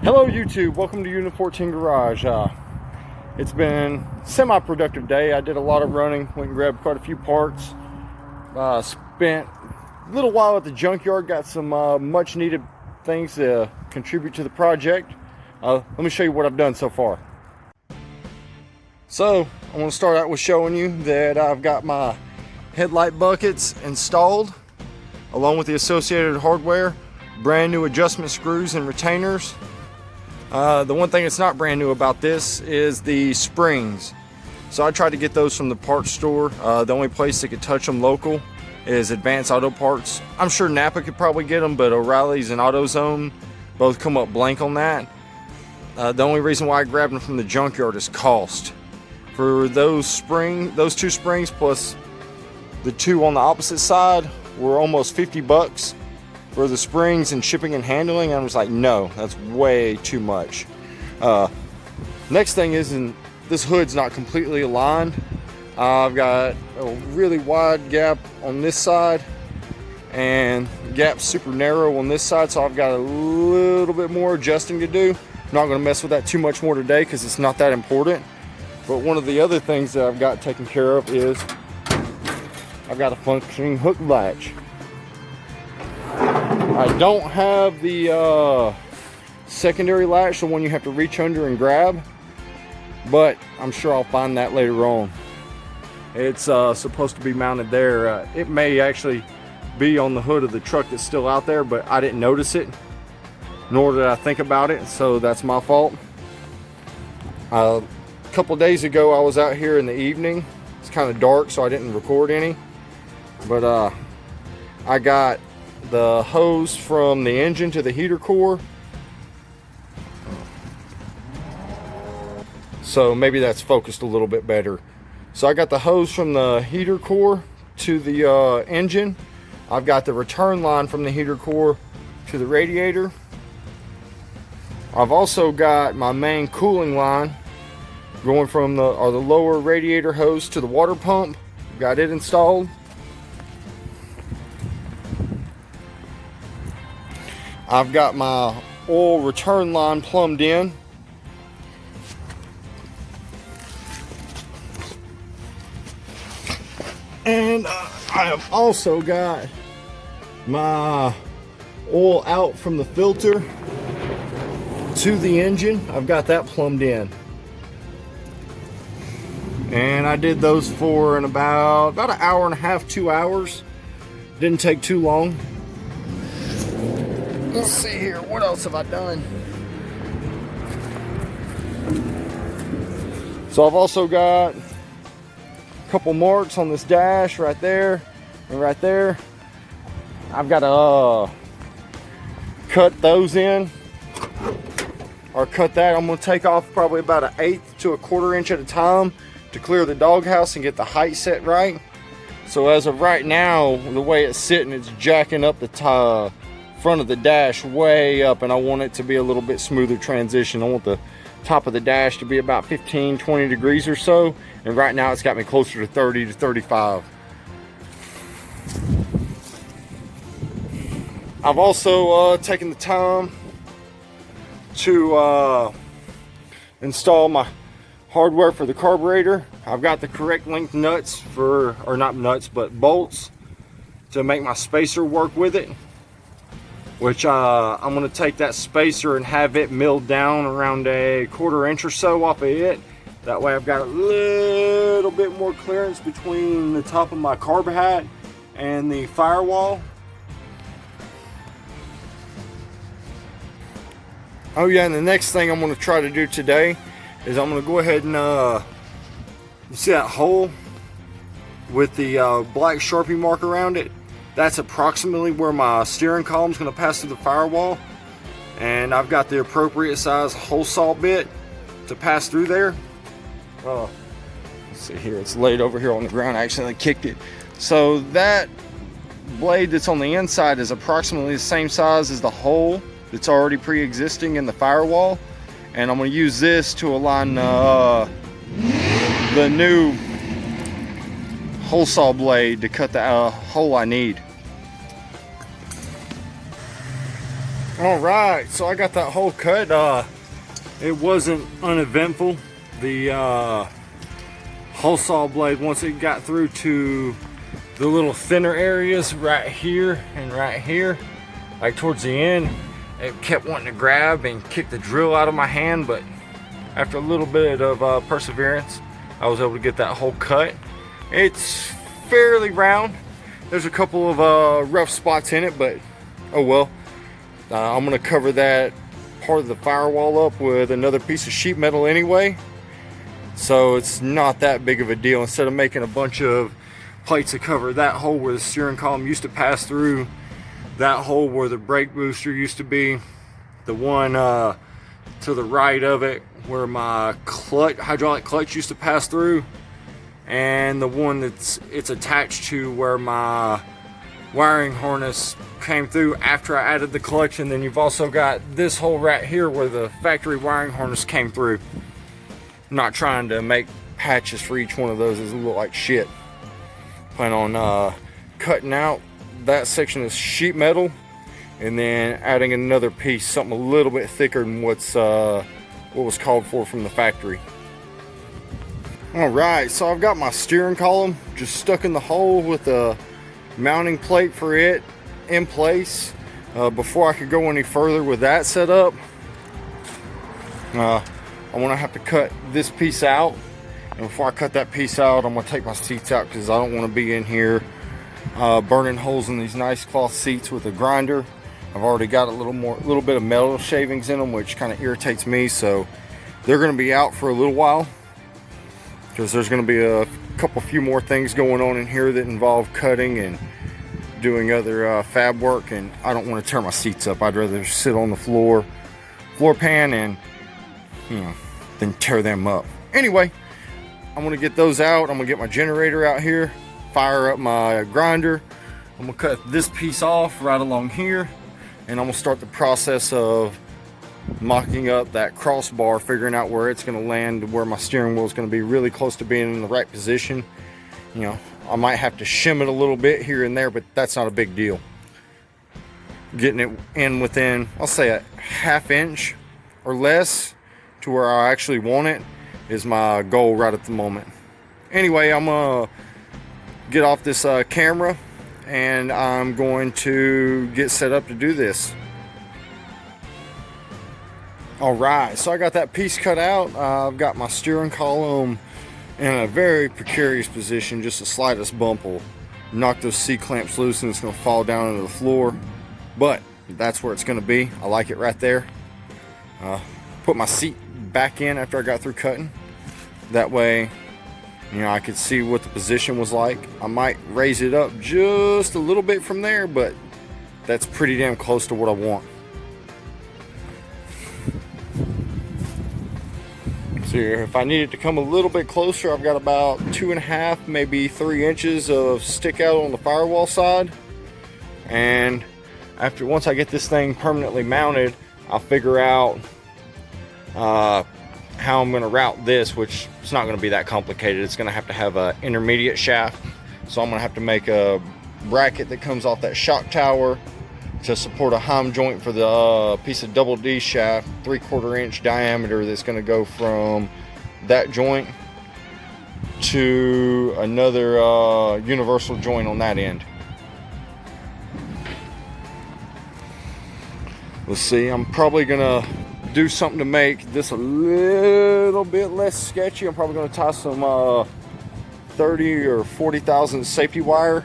Hello YouTube, welcome to No.2 Garage. It's been a semi-productive day. I did a lot of running, went and grabbed quite a few parts. Spent a little while at the junkyard, got some much needed things to contribute to the project. Let me show you what I've done so far. So, I want to start out with showing you that I've got my headlight buckets installed, along with the associated hardware, brand new adjustment screws and retainers. The one thing that's not brand new about this is the springs. So I tried to get those from the parts store. The only place that could touch them local is Advanced Auto Parts. I'm sure Napa could probably get them, but O'Reilly's and AutoZone both come up blank on that. The only reason why I grabbed them from the junkyard is cost. For those two springs plus the two on the opposite side were almost 50 bucks. For the springs and shipping and handling. I was like, no, that's way too much. Next thing is, this hood's not completely aligned. I've got a really wide gap on this side and gap super narrow on this side, so I've got a little bit more adjusting to do. I'm not going to mess with that too much more today because it's not that important. But one of the other things that I've got taken care of is I've got a functioning hook latch. I don't have the secondary latch, the one you have to reach under and grab, but I'm sure I'll find that later on. It's supposed to be mounted there. It may actually be on the hood of the truck that's still out there, but I didn't notice it, nor did I think about it, so that's my fault. A couple days ago I was out here in the evening. It's kind of dark, so I didn't record any, but I got the hose from the engine to the heater core, so maybe that's focused a little bit better. So I got the hose from the heater core to the engine. I've got the return line from the heater core to the radiator. I've also got my main cooling line going from the lower radiator hose to the water pump. Got it installed. I've got my oil return line plumbed in. And I have also got my oil out from the filter to the engine. I've got that plumbed in. And I did those for in about an hour and a half, 2 hours. Didn't take too long. Let's see here, what else have I done? So I've also got a couple marks on this dash right there and right there. I've got to cut those in, or cut that. I'm going to take off probably about 1/8 to 1/4 inch at a time to clear the doghouse and get the height set right. So as of right now, the way it's sitting, it's jacking up the front of the dash way up, and I want it to be a little bit smoother transition. I want the top of the dash to be about 15-20 degrees or so, and right now it's got me closer to 30 to 35. I've also taken the time to install my hardware for the carburetor. I've got the correct length nuts or not nuts, but bolts to make my spacer work with it, which I'm going to take that spacer and have it milled down around 1/4 inch or so off of it. That way I've got a little bit more clearance between the top of my carb hat and the firewall. Oh yeah, and the next thing I'm going to try to do today is I'm going to go ahead and you see that hole with the black Sharpie mark around it? That's approximately where my steering column is going to pass through the firewall, and I've got the appropriate size hole saw bit to pass through there. Let's see here, it's laid over here on the ground. I accidentally kicked it. So that blade that's on the inside is approximately the same size as the hole that's already pre-existing in the firewall, and I'm going to use this to align the new hole saw blade to cut the hole I need. All right, so I got that hole cut. It wasn't uneventful. The hole saw blade, once it got through to the little thinner areas right here and right here, like towards the end, it kept wanting to grab and kick the drill out of my hand, but after a little bit of perseverance, I was able to get that hole cut. It's fairly round. There's a couple of rough spots in it, but oh well. I'm gonna cover that part of the firewall up with another piece of sheet metal anyway, so it's not that big of a deal. Instead of making a bunch of plates to cover that hole where the steering column used to pass through, that hole where the brake booster used to be, the one to the right of it where my hydraulic clutch used to pass through, and the one it's attached to where my wiring harness came through after I added the clutch. And then you've also got this hole right here where the factory wiring harness came through. I'm not trying to make patches for each one of those, it look like shit. Plan on cutting out that section of sheet metal and then adding another piece, something a little bit thicker than what was called for from the factory. Alright, so I've got my steering column just stuck in the hole with a mounting plate for it in place. Before I could go any further with that setup, I'm gonna have to cut this piece out. And before I cut that piece out, I'm gonna take my seats out because I don't want to be in here burning holes in these nice cloth seats with a grinder. I've already got a little bit of metal shavings in them, which kind of irritates me, so they're going to be out for a little while because there's going to be a few more things going on in here that involve cutting and doing other fab work, and I don't want to tear my seats up. I'd rather sit on the floor pan and than tear them up. Anyway, I'm going to get those out. I'm going to get my generator out here, fire up my grinder. I'm going to cut this piece off right along here, and I'm going to start the process of mocking up that crossbar, figuring out where it's going to land, where my steering wheel is going to be really close to being in the right position. I might have to shim it a little bit here and there, but that's not a big deal. Getting it in within, I'll say, a ½ inch or less to where I actually want it is my goal right at the moment. Anyway, I'm going to get off this camera and I'm going to get set up to do this. Alright, so I got that piece cut out. I've got my steering column in a very precarious position. Just the slightest bump will knock those C-clamps loose and it's going to fall down into the floor. But that's where it's going to be. I like it right there. Put my seat back in after I got through cutting. That way, I could see what the position was like. I might raise it up just a little bit from there, but that's pretty damn close to what I want. So if I need it to come a little bit closer, I've got about 2.5, maybe 3 inches of stick out on the firewall side. And once I get this thing permanently mounted, I'll figure out how I'm going to route this, which is not going to be that complicated. It's going to have an intermediate shaft, so I'm going to have to make a bracket that comes off that shock tower to support a heim joint for the piece of double D shaft, 3/4 inch diameter, that's going to go from that joint to another universal joint on that end. Let's see, I'm probably going to do something to make this a little bit less sketchy. I'm probably going to tie some 30 or 40,000 safety wire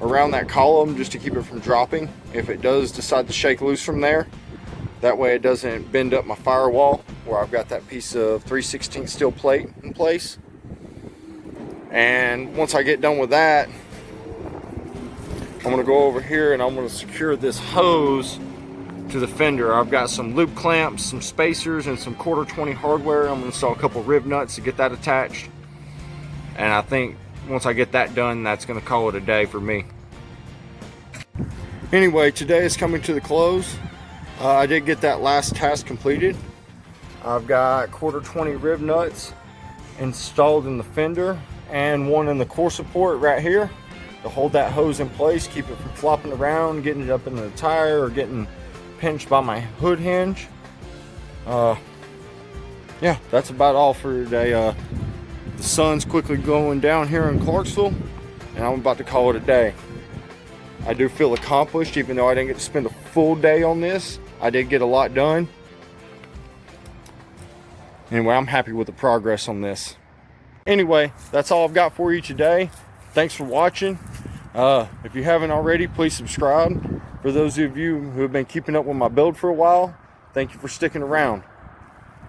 around that column just to keep it from dropping if it does decide to shake loose from there. That way it doesn't bend up my firewall where I've got that piece of 3/16 steel plate in place. And once I get done with that, I'm going to go over here and I'm going to secure this hose to the fender. I've got some loop clamps, some spacers, and some 1/4 20 hardware. I'm going to install a couple rib nuts to get that attached. And I think once I get that done, that's going to call it a day for me. Anyway, today is coming to the close. I did get that last task completed. I've got 1/4 20 rib nuts installed in the fender and one in the core support right here to hold that hose in place, keep it from flopping around, getting it up in the tire, or getting pinched by my hood hinge. Yeah, that's about all for today. The sun's quickly going down here in Clarksville, and I'm about to call it a day. I do feel accomplished, even though I didn't get to spend a full day on this. I did get a lot done. Anyway, I'm happy with the progress on this. Anyway, that's all I've got for you today. Thanks for watching. If you haven't already, please subscribe. For those of you who have been keeping up with my build for a while, thank you for sticking around.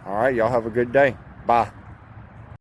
All right, y'all have a good day. Bye.